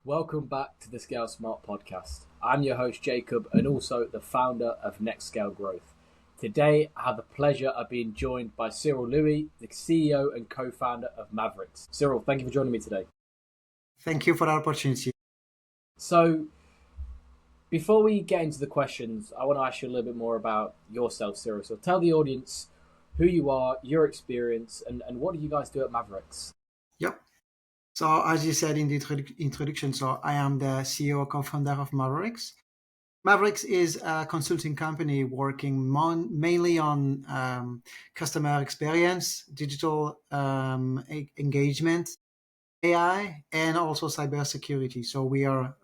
Welcome back to the Scale Smart podcast. I'm your host, Jacob, and also the founder of Next Scale Growth. Today, I have the pleasure of being joined by Cyril Louis, the CEO and co founder of Mavericx. Cyril, thank you for joining me today. Thank you for the opportunity. So, before we get into the questions, I want to ask you a little bit more about yourself, Cyril. So, tell the audience who you are, your experience, and what do you guys do at Mavericx? Yep. So as you said in the introduction, so I am the CEO co-founder of Mavericx. Mavericx is a consulting company working mainly on customer experience, digital engagement, AI, and also cybersecurity. So we are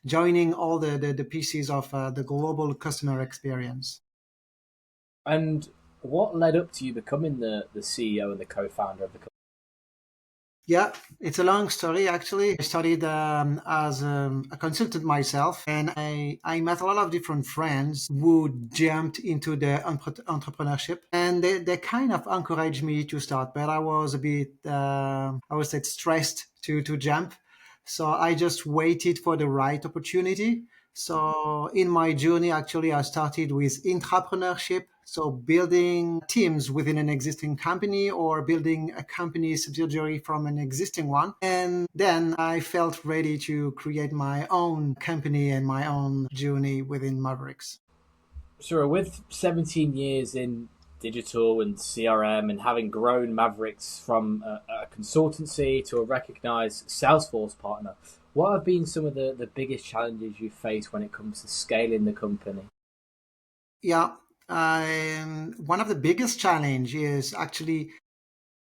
joining all the pieces of the global customer experience. And what led up to you becoming the CEO and the co founder of the company? Yeah, it's a long story actually. I studied as a consultant myself, and I met a lot of different friends who jumped into the entrepreneurship, and they kind of encouraged me to start. But I was a bit, I would say, stressed to jump. So I just waited for the right opportunity. So in my journey, actually, I started with intrapreneurship. So building teams within an existing company or building a company subsidiary from an existing one. And then I felt ready to create my own company and my own journey within Mavericx. Sure, with 17 years in digital and CRM and having grown Mavericx from a consultancy to a recognized Salesforce partner, what have been some of the biggest challenges you face when it comes to scaling the company? Yeah. One of the biggest challenge is actually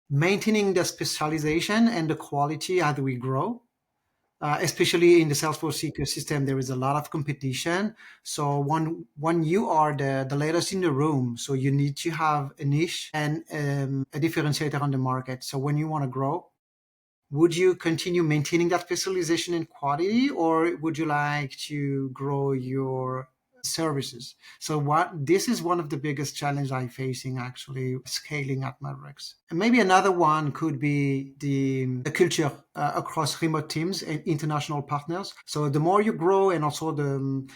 maintaining the specialization and the quality as we grow. Especially in the Salesforce ecosystem, there is a lot of competition. So when you are the latest in the room, so you need to have a niche and a differentiator on the market. So when you want to grow, would you continue maintaining that specialization and quality, or would you like to grow your services? So what this is one of the biggest challenges I'm facing actually scaling at Mavericx. And maybe another one could be the culture across remote teams and international partners. So the more you grow and also the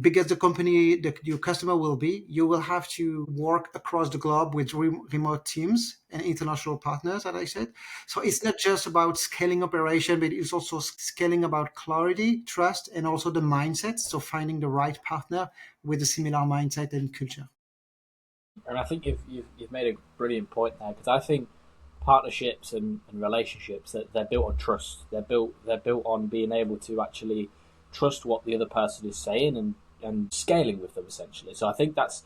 bigger the company your customer will be, you will have to work across the globe with remote teams and international partners, as I said. So it's not just about scaling operation, but it's also scaling about clarity, trust, and also the mindset. So finding the right partner with a similar mindset and culture. And I think you've made a brilliant point there because I think partnerships and relationships that they're built on trust. They're built on being able to actually trust what the other person is saying and scaling with them essentially. So I think that's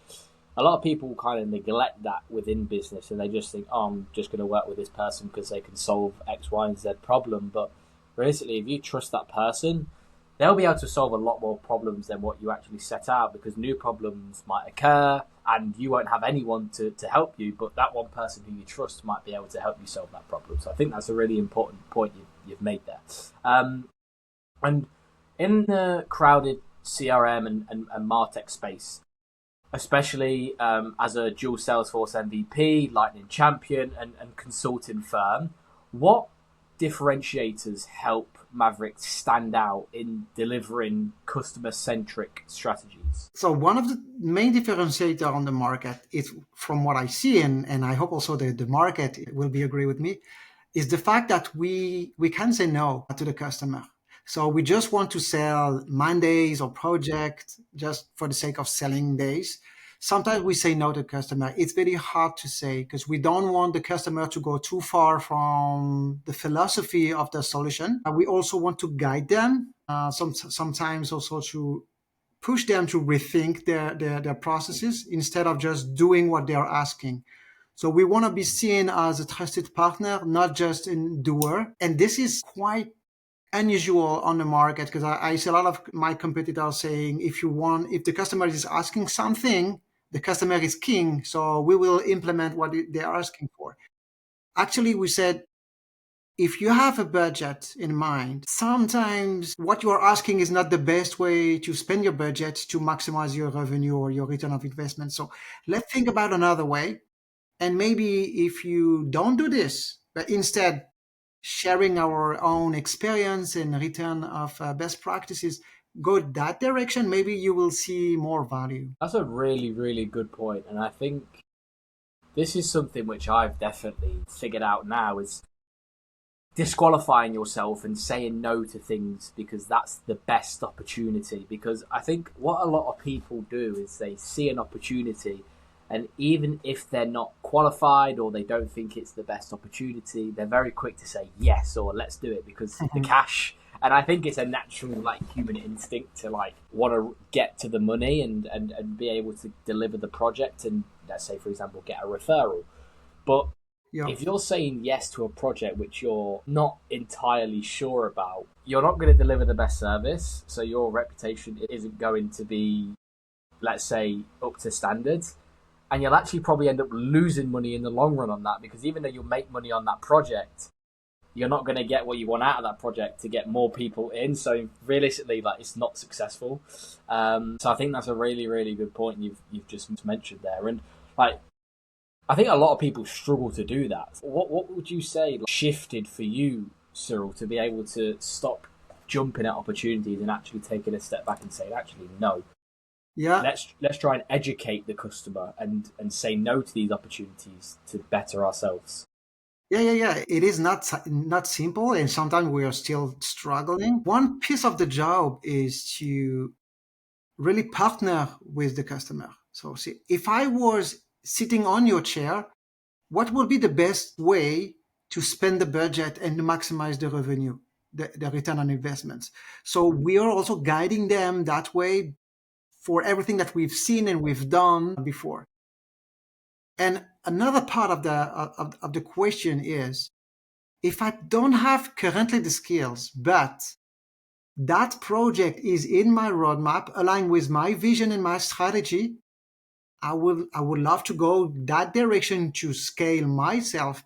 a lot of people kind of neglect that within business and they just think, oh, I'm just going to work with this person because they can solve X, Y, and Z problem. But realistically, if you trust that person, they'll be able to solve a lot more problems than what you actually set out because new problems might occur and you won't have anyone to help you, but that one person who you trust might be able to help you solve that problem. So I think that's a really important point you've made there. And in the crowded CRM and MarTech space, especially as a dual Salesforce MVP, Lightning Champion, and consulting firm, what differentiators help Mavericx stand out in delivering customer-centric strategies? So one of the main differentiator on the market is, from what I see, and I hope also the market will be agree with me, is the fact that we can say no to the customer. So we just want to sell Mondays or projects just for the sake of selling days. Sometimes we say no to customer. It's very hard to say because we don't want the customer to go too far from the philosophy of the solution. We also want to guide them. Sometimes also to push them to rethink their processes instead of just doing what they are asking. So we want to be seen as a trusted partner, not just a doer. And this is quite unusual on the market because I see a lot of my competitors saying, if the customer is asking something, the customer is king. So we will implement what they're asking for. Actually, we said, if you have a budget in mind, sometimes what you are asking is not the best way to spend your budget to maximize your revenue or your return of investment. So let's think about another way. And maybe if you don't do this, but instead sharing our own experience and return of best practices, go that direction, maybe you will see more value. That's a really, really good point, and I think this is something which I've definitely figured out now is disqualifying yourself and saying no to things because that's the best opportunity. Because I think what a lot of people do is they see an opportunity, and even if they're not qualified or they don't think it's the best opportunity, they're very quick to say yes or let's do it because the cash. And I think it's a natural like human instinct to like want to get to the money and be able to deliver the project and let's say for example get a referral. But Yeah. if you're saying yes to a project which you're not entirely sure about, you're not going to deliver the best service. So your reputation isn't going to be, let's say, up to standards. And you'll actually probably end up losing money in the long run on that because even though you'll make money on that project, you're not going to get what you want out of that project to get more people in. So realistically, like it's not successful. So I think that's a really, really good point you've just mentioned there. And like I think a lot of people struggle to do that. What would you say like, shifted for you, Cyril, to be able to stop jumping at opportunities and actually taking a step back and saying, actually, no, Yeah. let's try and educate the customer and say no to these opportunities to better ourselves. Yeah. It is not simple, and sometimes we are still struggling. One piece of the job is to really partner with the customer. So, see, if I was sitting on your chair, what would be the best way to spend the budget and maximize the revenue, the return on investments? So we are also guiding them that way for everything that we've seen and we've done before. And another part of the question is, if I don't have currently the skills, but that project is in my roadmap, aligned with my vision and my strategy, I would love to go that direction to scale myself.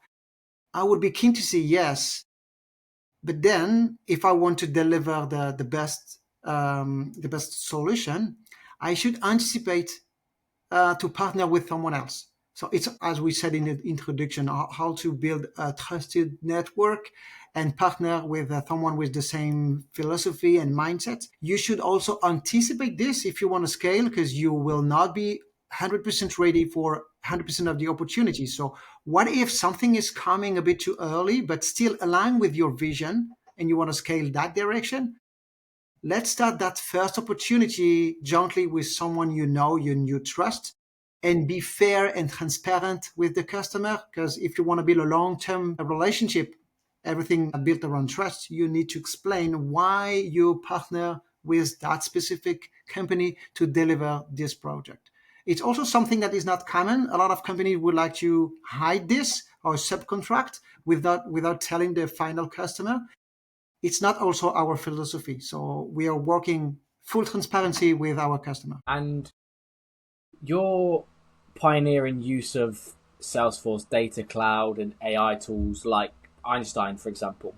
I would be keen to say yes. But then, if I want to deliver the best solution, I should anticipate to partner with someone else. So it's, as we said in the introduction, how to build a trusted network and partner with someone with the same philosophy and mindset. You should also anticipate this if you want to scale, because you will not be 100% ready for 100% of the opportunities. So what if something is coming a bit too early, but still aligned with your vision and you want to scale that direction? Let's start that first opportunity jointly with someone you trust, and be fair and transparent with the customer. Because if you want to build a long-term relationship, everything built around trust, you need to explain why you partner with that specific company to deliver this project. It's also something that is not common. A lot of companies would like to hide this or subcontract without telling the final customer. It's not also our philosophy. So we are working full transparency with our customer. And your pioneering use of Salesforce Data Cloud and AI tools like Einstein, for example,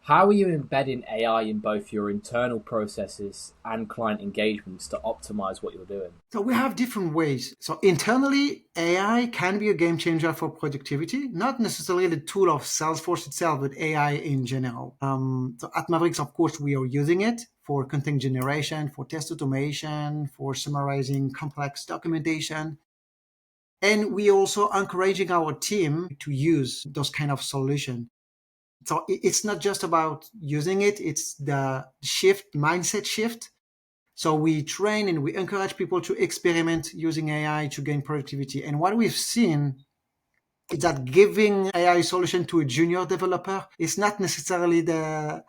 how are you embedding AI in both your internal processes and client engagements to optimize what you're doing? So we have different ways. So internally, AI can be a game changer for productivity, not necessarily the tool of Salesforce itself, but AI in general. So at Mavericx, of course, we are using it for content generation, for test automation, for summarizing complex documentation. And we also encouraging our team to use those kind of solutions. So it's not just about using it, it's the mindset shift. So we train and we encourage people to experiment using AI to gain productivity. And what we've seen is that giving AI solution to a junior developer is not necessarily the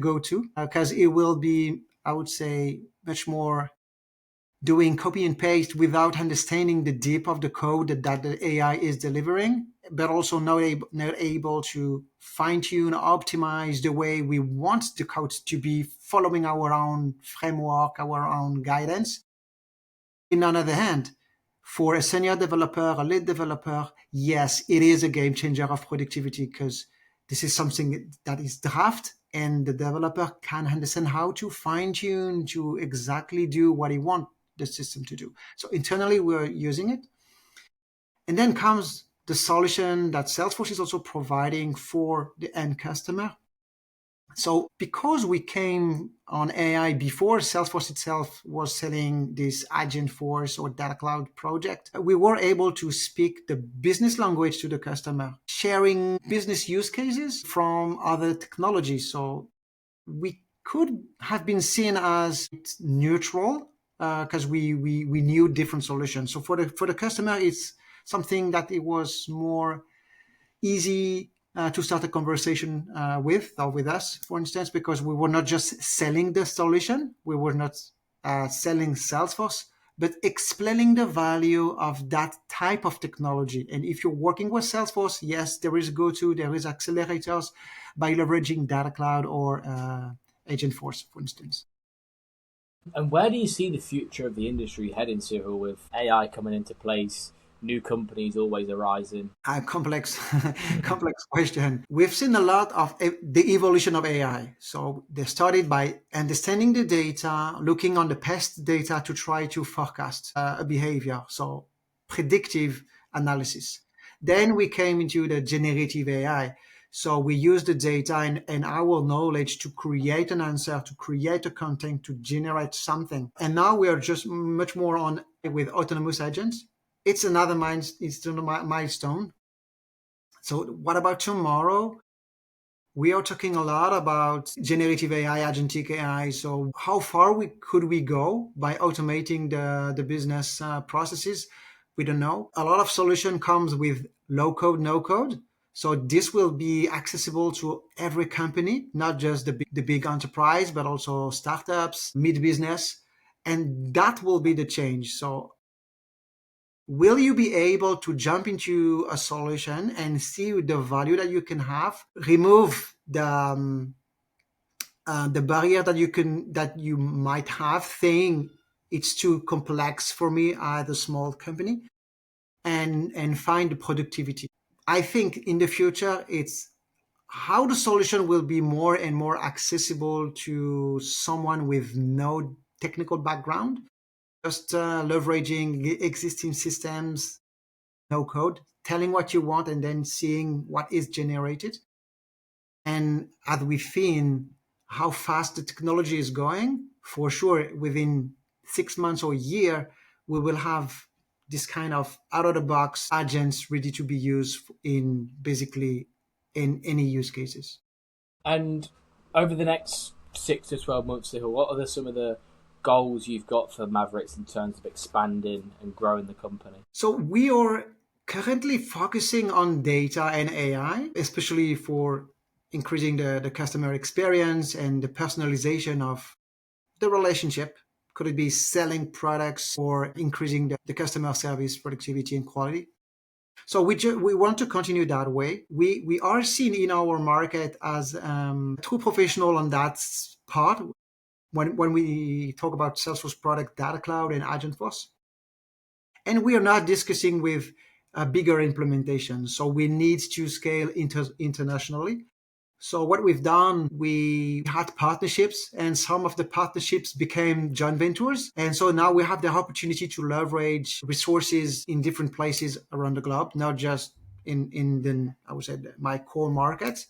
go-to, because it will be, I would say, much more doing copy and paste without understanding the deep of the code that the AI is delivering, but also not able to fine tune, optimize the way we want the code to be, following our own framework, our own guidance. On the other hand, for a senior developer, a lead developer, yes, it is a game changer of productivity, because this is something that is draft and the developer can understand how to fine tune to exactly do what he wants the system to do. So internally, we're using it. And then comes the solution that Salesforce is also providing for the end customer. So because we came on AI before Salesforce itself was selling this Agentforce or Data Cloud project, we were able to speak the business language to the customer, sharing business use cases from other technologies. So we could have been seen as neutral because we knew different solutions. So for the customer, it's something that it was more easy to start a conversation with us, for instance, because we were not just selling the solution, we were not selling Salesforce, but explaining the value of that type of technology. And if you're working with Salesforce, yes, there is go-to, there is accelerators by leveraging Data Cloud or Agentforce, for instance. And where do you see the future of the industry heading, Cyril, with AI coming into place, new companies always arising? A complex, complex question. We've seen a lot of the evolution of AI. So they started by understanding the data, looking on the past data to try to forecast a behavior. So predictive analysis. Then we came into the generative AI. So we use the data and our knowledge to create an answer, to create a content, to generate something. And now we are just much more on with autonomous agents. It's another milestone. So what about tomorrow? We are talking a lot about generative AI, agentic AI. So how far could we go by automating the business processes? We don't know. A lot of solution comes with low code, no code. So this will be accessible to every company, not just the big enterprise, but also startups, mid business. And that will be the change. So will you be able to jump into a solution and see the value that you can have, remove the barrier that you might have, saying it's too complex for me as a small company, and find the productivity? I think in the future it's how the solution will be more and more accessible to someone with no technical background, just leveraging existing systems, no code, telling what you want and then seeing what is generated. And as we've seen how fast the technology is going, for sure, within 6 months or a year, we will have this kind of out of the box agents ready to be used in basically in any use cases. And over the next 6 to 12 months, Cyril, what are some of the goals you've got for Mavericx in terms of expanding and growing the company? So we are currently focusing on data and AI, especially for increasing the customer experience and the personalization of the relationship. Could it be selling products or increasing the customer service productivity and quality? So we want to continue that way. We are seen in our market as true professional on that part when we talk about Salesforce product, Data Cloud, and Agentforce. And we are not discussing with a bigger implementation. So we need to scale internationally. So what we've done, we had partnerships and some of the partnerships became joint ventures. And so now we have the opportunity to leverage resources in different places around the globe, not just in the, I would say, my core markets.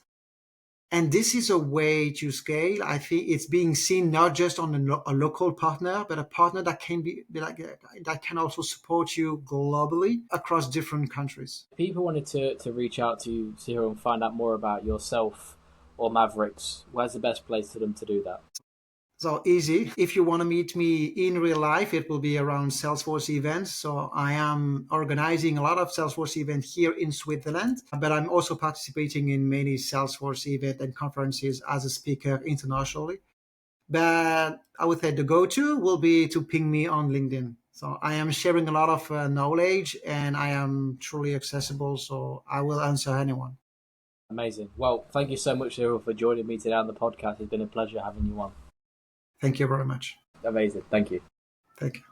And this is a way to scale. I think it's being seen not just on a local partner, but a partner that can be like that can also support you globally across different countries. If people wanted to reach out to you, Cyril, and find out more about yourself or Mavericx, where's the best place for them to do that? So easy. If you want to meet me in real life, it will be around Salesforce events. So I am organizing a lot of Salesforce events here in Switzerland, but I'm also participating in many Salesforce events and conferences as a speaker internationally. But I would say the go-to will be to ping me on LinkedIn. So I am sharing a lot of knowledge and I am truly accessible. So I will answer anyone. Amazing. Well, thank you so much, Cyril, for joining me today on the podcast. It's been a pleasure having you on. Thank you very much. Amazing. Thank you. Thank you.